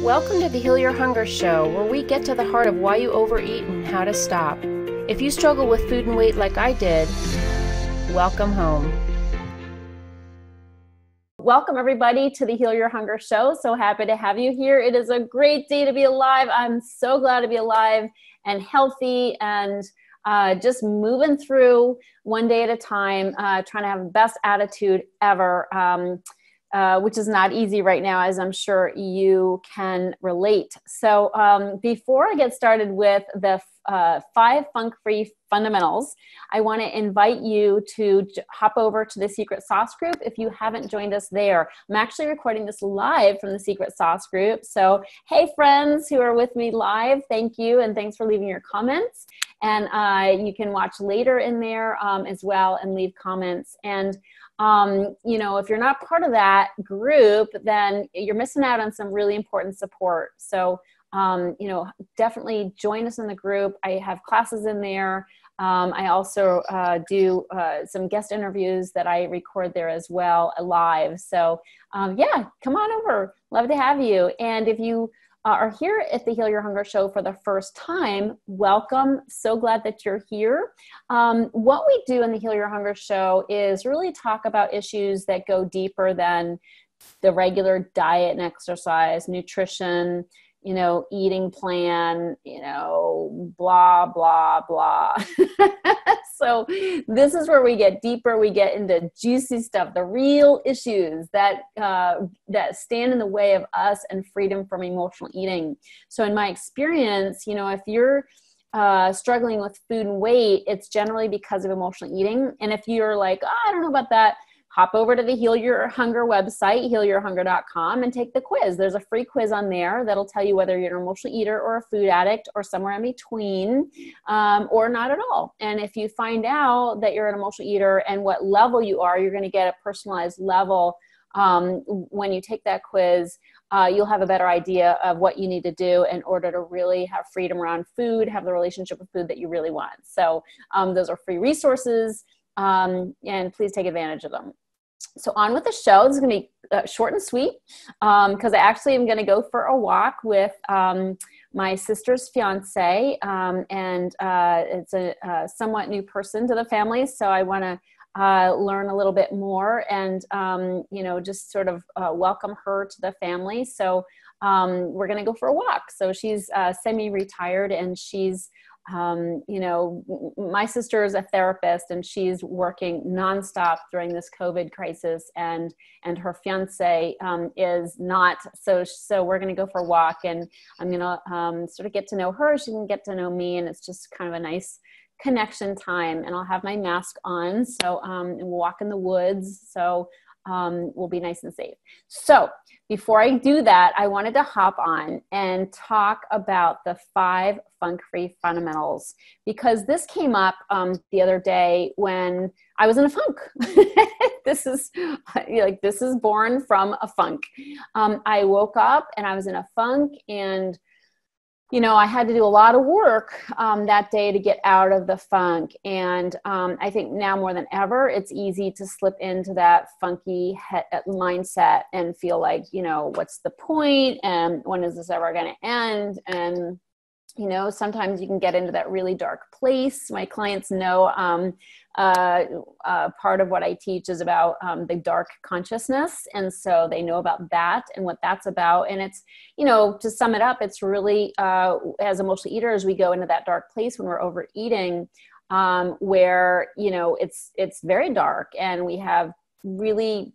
Welcome to the Heal Your Hunger Show, where we get to the heart of why you overeat and how to stop. If you struggle with food and weight like I did, welcome home. Welcome everybody to the Heal Your Hunger Show. So happy to have you here. It is a great day to be alive. I'm so glad to be alive and healthy and just moving through one day at a time, trying to have the best attitude ever. Which is not easy right now, as I'm sure you can relate. So before I get started with the 5 funk-free fundamentals, I want to invite you to hop over to the Secret Sauce group if you haven't joined us there. I'm actually recording this live from the Secret Sauce group. So hey friends who are with me live, thank you, and thanks for leaving your comments. And you can watch later in there as well and leave comments. And you know, if you're not part of that group, then you're missing out on some really important support. So, you know, definitely join us in the group. I have classes in there. I also do some guest interviews that I record there as well, live. So, yeah, come on over. Love to have you. And if you are here at the Heal Your Hunger Show for the first time, welcome. So glad that you're here. What we do in the Heal Your Hunger Show is really talk about issues that go deeper than the regular diet and exercise, nutrition, you know, eating plan, you know, blah, blah, blah. So this is where we get deeper. We get into juicy stuff, the real issues that that stand in the way of us and freedom from emotional eating. So in my experience, you know, if you're struggling with food and weight, it's generally because of emotional eating. And if you're like, oh, I don't know about that, hop over to the Heal Your Hunger website, healyourhunger.com, and take the quiz. There's a free quiz on there that'll tell you whether you're an emotional eater or a food addict or somewhere in between, or not at all. And if you find out that you're an emotional eater and what level you are, you're going to get a personalized level. When you take that quiz, you'll have a better idea of what you need to do in order to really have freedom around food, have the relationship with food that you really want. So those are free resources, and please take advantage of them. So on with the show. This is going to be short and sweet because I actually am going to go for a walk with my sister's fiance, and it's a somewhat new person to the family. So I want to learn a little bit more and, you know, just sort of welcome her to the family. So we're going to go for a walk. So she's semi-retired and she's you know, my sister is a therapist and she's working nonstop during this COVID crisis, and her fiance is not. So we're going to go for a walk, and I'm going to sort of get to know her. She can get to know me, and it's just kind of a nice connection time. And I'll have my mask on, so and we'll walk in the woods. So we'll be nice and safe. So before I do that, I wanted to hop on and talk about the 5 funk-free fundamentals, because this came up the other day when I was in a funk. This is born from a funk. I woke up and I was in a funk, and you know, I had to do a lot of work that day to get out of the funk. And I think now more than ever, it's easy to slip into that funky mindset and feel like, you know, what's the point? And when is this ever going to end? And, you know, sometimes you can get into that really dark place. My clients know part of what I teach is about the dark consciousness. And so they know about that and what that's about. And it's, you know, to sum it up, it's really, as emotional eaters, we go into that dark place when we're overeating, where, you know, it's very dark and we have really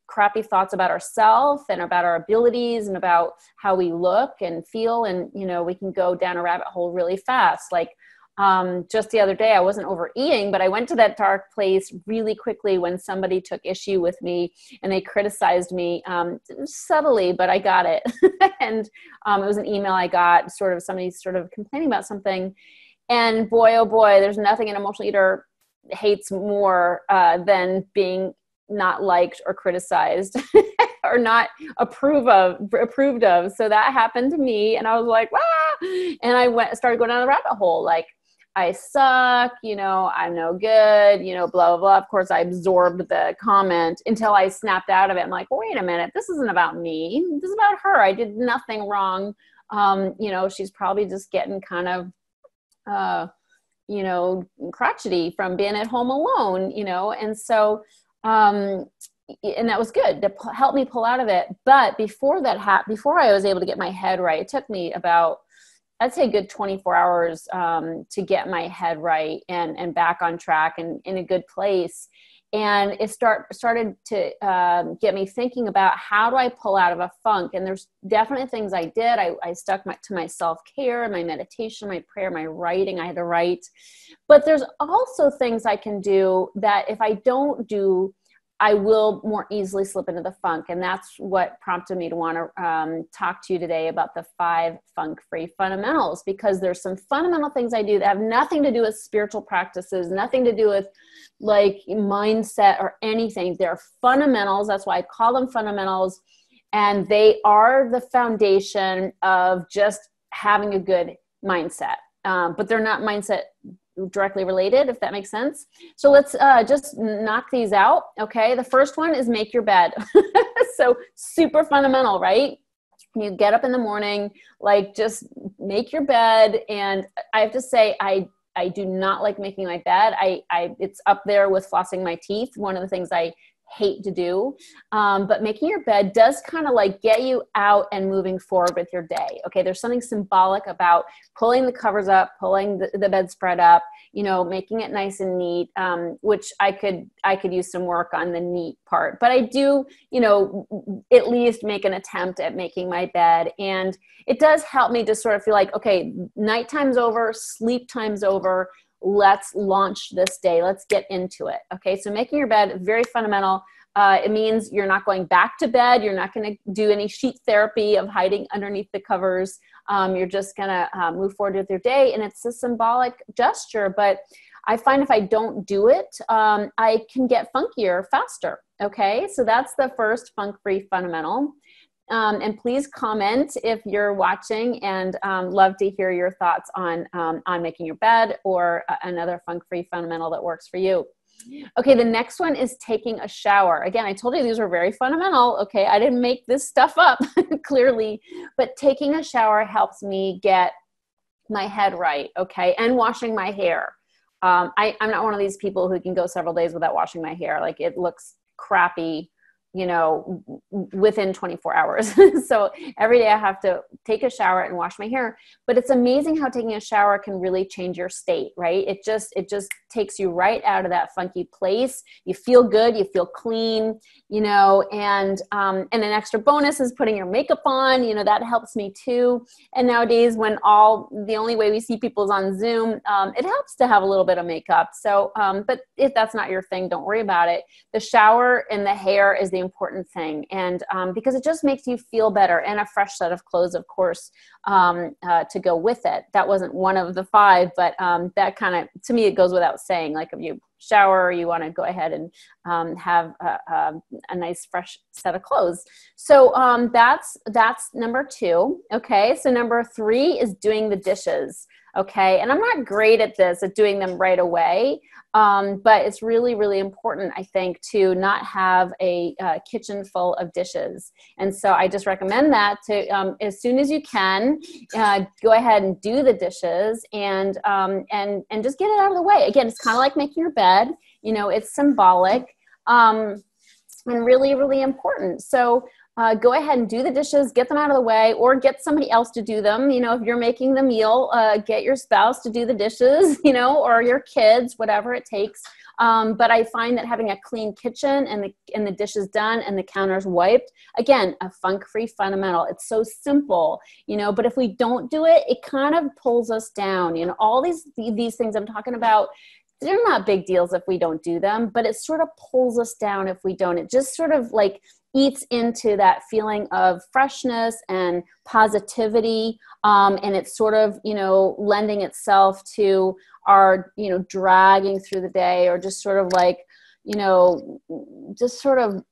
crappy thoughts about ourselves and about our abilities and about how we look and feel. And, you know, we can go down a rabbit hole really fast. Like, just the other day, I wasn't overeating, but I went to that dark place really quickly when somebody took issue with me and they criticized me, subtly, but I got it. And, it was an email I got, somebody complaining about something. And boy, oh boy, there's nothing an emotional eater hates more, than being not liked or criticized or not approved of. So that happened to me, and I was like, ah, and I started going down the rabbit hole. Like, I suck, I'm no good, blah, blah, blah. Of course, I absorbed the comment until I snapped out of it. I'm like, well, wait a minute, this isn't about me. This is about her. I did nothing wrong. She's probably just getting kind of, crotchety from being at home alone, and so, and that was good to help me pull out of it. But before that happened, before I was able to get my head right, it took me about, I'd say, a good 24 hours to get my head right and back on track and in a good place. And it started to get me thinking about, how do I pull out of a funk? And there's definitely things I did. I stuck to my self-care, my meditation, my prayer, my writing. I had to write. But there's also things I can do that if I don't do, I will more easily slip into the funk. And that's what prompted me to want to talk to you today about the 5 funk-free fundamentals, because there's some fundamental things I do that have nothing to do with spiritual practices, nothing to do with like mindset or anything. They're fundamentals. That's why I call them fundamentals. And they are the foundation of just having a good mindset. But they're not mindset directly related, if that makes sense. So let's just knock these out. Okay. The first one is make your bed. So super fundamental, right? You get up in the morning, like just make your bed. And I have to say, I do not like making my bed. It's up there with flossing my teeth. One of the things I hate to do. But making your bed does kind of like get you out and moving forward with your day. Okay. There's something symbolic about pulling the covers up, pulling the bedspread up, making it nice and neat, which I could use some work on the neat part, but I do, at least make an attempt at making my bed. And it does help me to sort of feel like, okay, nighttime's over, sleep time's over. Let's launch this day. Let's get into it. Okay. So making your bed, very fundamental. It means you're not going back to bed. You're not going to do any sheet therapy of hiding underneath the covers. You're just going to move forward with your day. And it's a symbolic gesture, but I find if I don't do it, I can get funkier faster. Okay. So that's the first funk-free fundamental. And please comment if you're watching, and love to hear your thoughts on making your bed or another funk-free fundamental that works for you. Okay, the next one is taking a shower. Again, I told you these were very fundamental. Okay, I didn't make this stuff up clearly, but taking a shower helps me get my head right. Okay, and washing my hair. I'm not one of these people who can go several days without washing my hair. Like it looks crappy, within 24 hours. So every day I have to take a shower and wash my hair, but it's amazing how taking a shower can really change your state, right? It just takes you right out of that funky place. You feel good, you feel clean, and an extra bonus is putting your makeup on, that helps me too. And nowadays when the only way we see people is on Zoom, it helps to have a little bit of makeup. So, but if that's not your thing, don't worry about it. The shower and the hair is the important thing. And because it just makes you feel better, and a fresh set of clothes, of course, to go with it. That wasn't one of the 5, but that kind of, to me, it goes without saying, like if you shower, you want to go ahead and have a nice fresh set of clothes. So that's number 2. Okay. So number 3 is doing the dishes. Okay. And I'm not great at doing them right away. But it's really, really important, I think, to not have a kitchen full of dishes. And so I just recommend that to, as soon as you can, go ahead and do the dishes and just get it out of the way. Again, it's kind of like making your bed, it's symbolic, and really, really important. So go ahead and do the dishes, get them out of the way, or get somebody else to do them. If you're making the meal, get your spouse to do the dishes, or your kids, whatever it takes. But I find that having a clean kitchen and the dishes done and the counters wiped, again, a funk-free fundamental. It's so simple, but if we don't do it, it kind of pulls us down. All these things I'm talking about, they're not big deals if we don't do them, but it sort of pulls us down if we don't. It just sort of like eats into that feeling of freshness and positivity. And it's sort of, lending itself to our, dragging through the day, or just sort of like, just sort of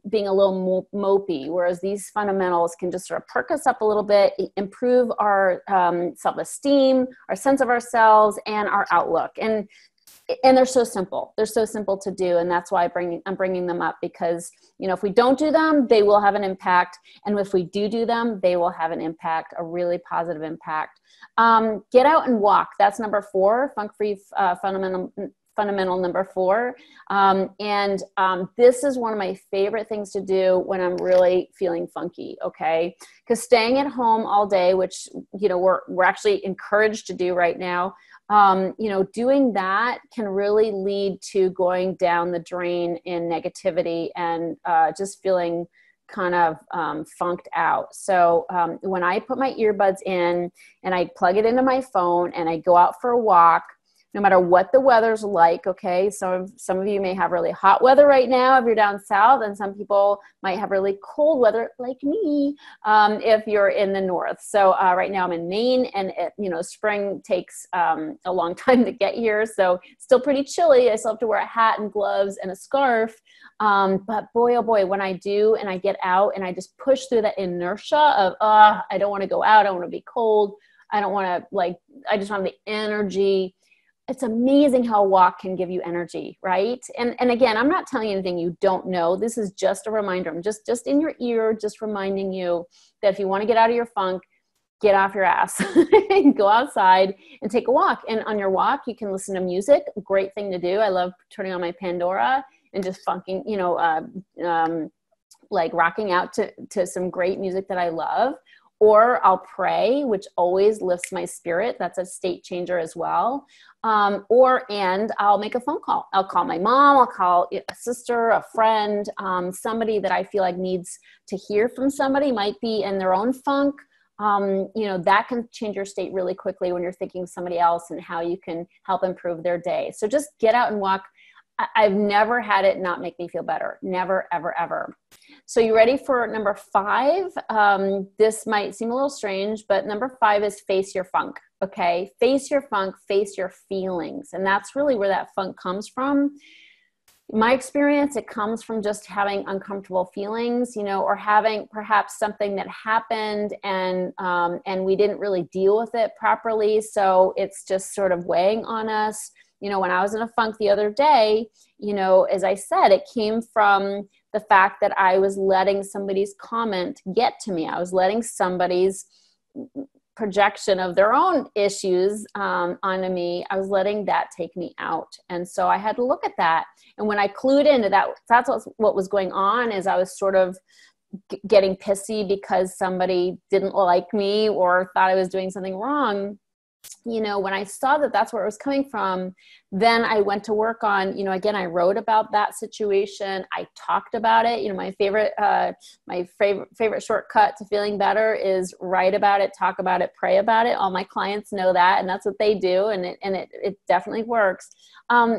being a little mopey, whereas these fundamentals can just sort of perk us up a little bit, improve our self-esteem, our sense of ourselves, and our outlook. And they're so simple. They're so simple to do. And that's why I'm bringing them up, because, if we don't do them, they will have an impact. And if we do them, they will have an impact, a really positive impact. Get out and walk. That's number 4, funk-free fundamental number 4. This is one of my favorite things to do when I'm really feeling funky. Okay. Because staying at home all day, which, we're actually encouraged to do right now, doing that can really lead to going down the drain in negativity and just feeling kind of funked out. So when I put my earbuds in and I plug it into my phone and I go out for a walk, no matter what the weather's like, okay, some of you may have really hot weather right now if you're down south, and some people might have really cold weather like me if you're in the north. So right now I'm in Maine, and spring takes a long time to get here, so it's still pretty chilly. I still have to wear a hat and gloves and a scarf, but boy, oh boy, when I do and I get out and I just push through that inertia of, I don't want to go out, I don't want to be cold, I don't want to, I just don't have the energy. It's amazing how a walk can give you energy, right? And again, I'm not telling you anything you don't know. This is just a reminder. I'm just in your ear, just reminding you that if you want to get out of your funk, get off your ass and go outside and take a walk. And on your walk, you can listen to music. Great thing to do. I love turning on my Pandora and just funking, rocking out to some great music that I love. Or I'll pray, which always lifts my spirit. That's a state changer as well. And I'll make a phone call. I'll call my mom. I'll call a sister, a friend, somebody that I feel like needs to hear from somebody, might be in their own funk. That can change your state really quickly when you're thinking of somebody else and how you can help improve their day. So just get out and walk. I've never had it not make me feel better. Never, ever, ever. So you ready for number 5? This might seem a little strange, but number 5 is face your funk. Okay. Face your funk, face your feelings. And that's really where that funk comes from. In my experience, it comes from just having uncomfortable feelings, or having perhaps something that happened and we didn't really deal with it properly. So it's just sort of weighing on us. When I was in a funk the other day, as I said, it came from the fact that I was letting somebody's comment get to me. I was letting somebody's projection of their own issues onto me. I was letting that take me out. And so I had to look at that. And when I clued into that, that's what was going on, is I was sort of getting pissy because somebody didn't like me or thought I was doing something wrong. When I saw that that's where it was coming from, then I went to work on, again, I wrote about that situation. I talked about it. My favorite shortcut to feeling better is write about it, talk about it, pray about it. All my clients know that, and that's what they do. And it definitely works.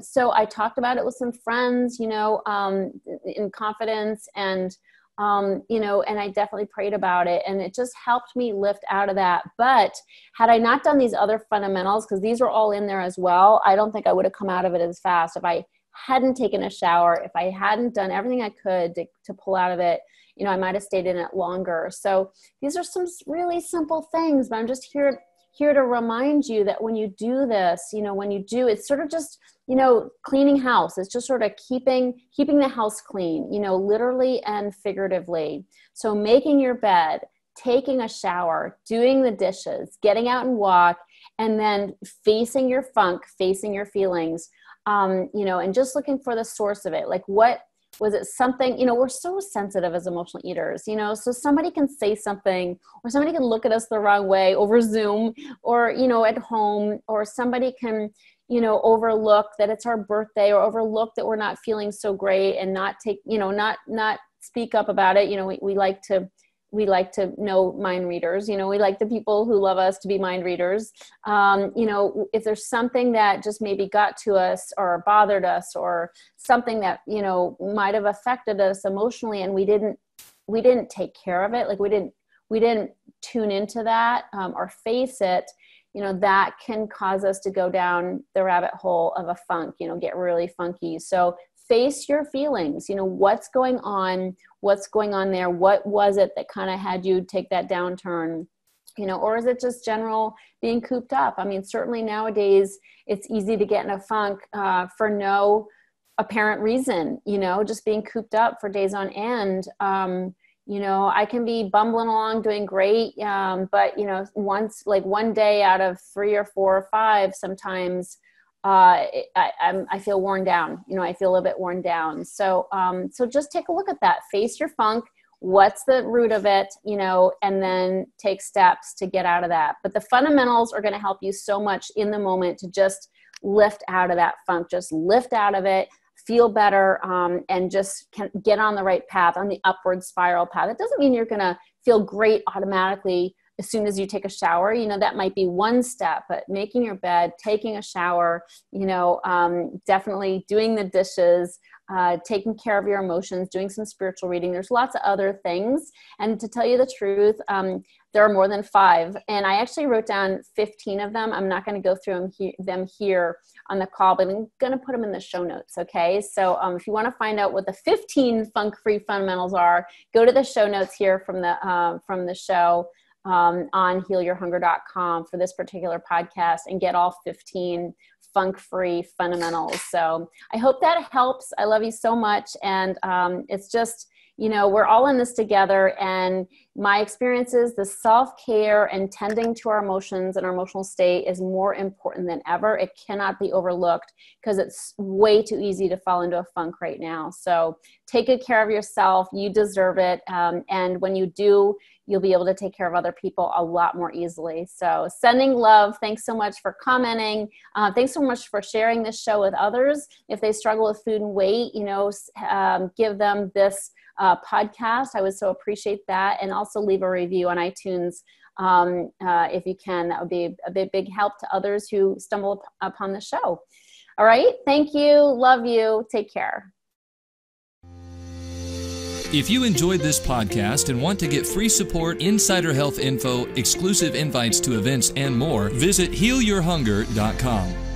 So I talked about it with some friends, in confidence, and I definitely prayed about it, and it just helped me lift out of that. But had I not done these other fundamentals, because these are all in there as well, I don't think I would have come out of it as fast. If I hadn't taken a shower, if I hadn't done everything I could to pull out of it, I might have stayed in it longer. So these are some really simple things, but I'm just here to remind you that when you do this, it's sort of just, cleaning house. It's just sort of keeping the house clean, literally and figuratively. So making your bed, taking a shower, doing the dishes, getting out and walk, and then facing your funk, facing your feelings, and just looking for the source of it. Like, what was it? Something, we're so sensitive as emotional eaters, so somebody can say something, or somebody can look at us the wrong way over Zoom, or, at home, or somebody can, overlook that it's our birthday, or overlook that we're not feeling so great, and not take, not speak up about it. We like to know mind readers, we like the people who love us to be mind readers. If there's something that just maybe got to us or bothered us, or something that, might have affected us emotionally, and we didn't take care of it. Like we didn't tune into that, or face it, that can cause us to go down the rabbit hole of a funk, get really funky. So face your feelings. What's going on there? What was it that kind of had you take that downturn? Or is it just general being cooped up? I mean, certainly nowadays it's easy to get in a funk for no apparent reason, just being cooped up for days on end. I can be bumbling along doing great. But once, like one day out of 3 or 4 or 5, sometimes I feel worn down. I feel a little bit worn down. So just take a look at that. Face your funk. What's the root of it, and then take steps to get out of that. But the fundamentals are going to help you so much in the moment to just lift out of that funk, just lift out of it, feel better, and just get on the right path, on the upward spiral path. It doesn't mean you're going to feel great automatically as soon as you take a shower. That might be one step, but making your bed, taking a shower, definitely doing the dishes, taking care of your emotions, doing some spiritual reading. There's lots of other things. And to tell you the truth, there are more than 5. And I actually wrote down 15 of them. I'm not going to go through them here on the call, but I'm going to put them in the show notes. Okay. So if you want to find out what the 15 funk-free fundamentals are, go to the show notes here from the show on healyourhunger.com for this particular podcast and get all 15 funk-free fundamentals. So I hope that helps. I love you so much. And it's just, we're all in this together. And my experience is the self-care and tending to our emotions and our emotional state is more important than ever. It cannot be overlooked because it's way too easy to fall into a funk right now. So take good care of yourself. You deserve it. And when you do, you'll be able to take care of other people a lot more easily. So sending love. Thanks so much for commenting. Thanks so much for sharing this show with others. If they struggle with food and weight, give them this podcast. I would so appreciate that. And also leave a review on iTunes if you can. That would be a big help to others who stumble upon the show. All right. Thank you. Love you. Take care. If you enjoyed this podcast and want to get free support, insider health info, exclusive invites to events, and more, visit healyourhunger.com.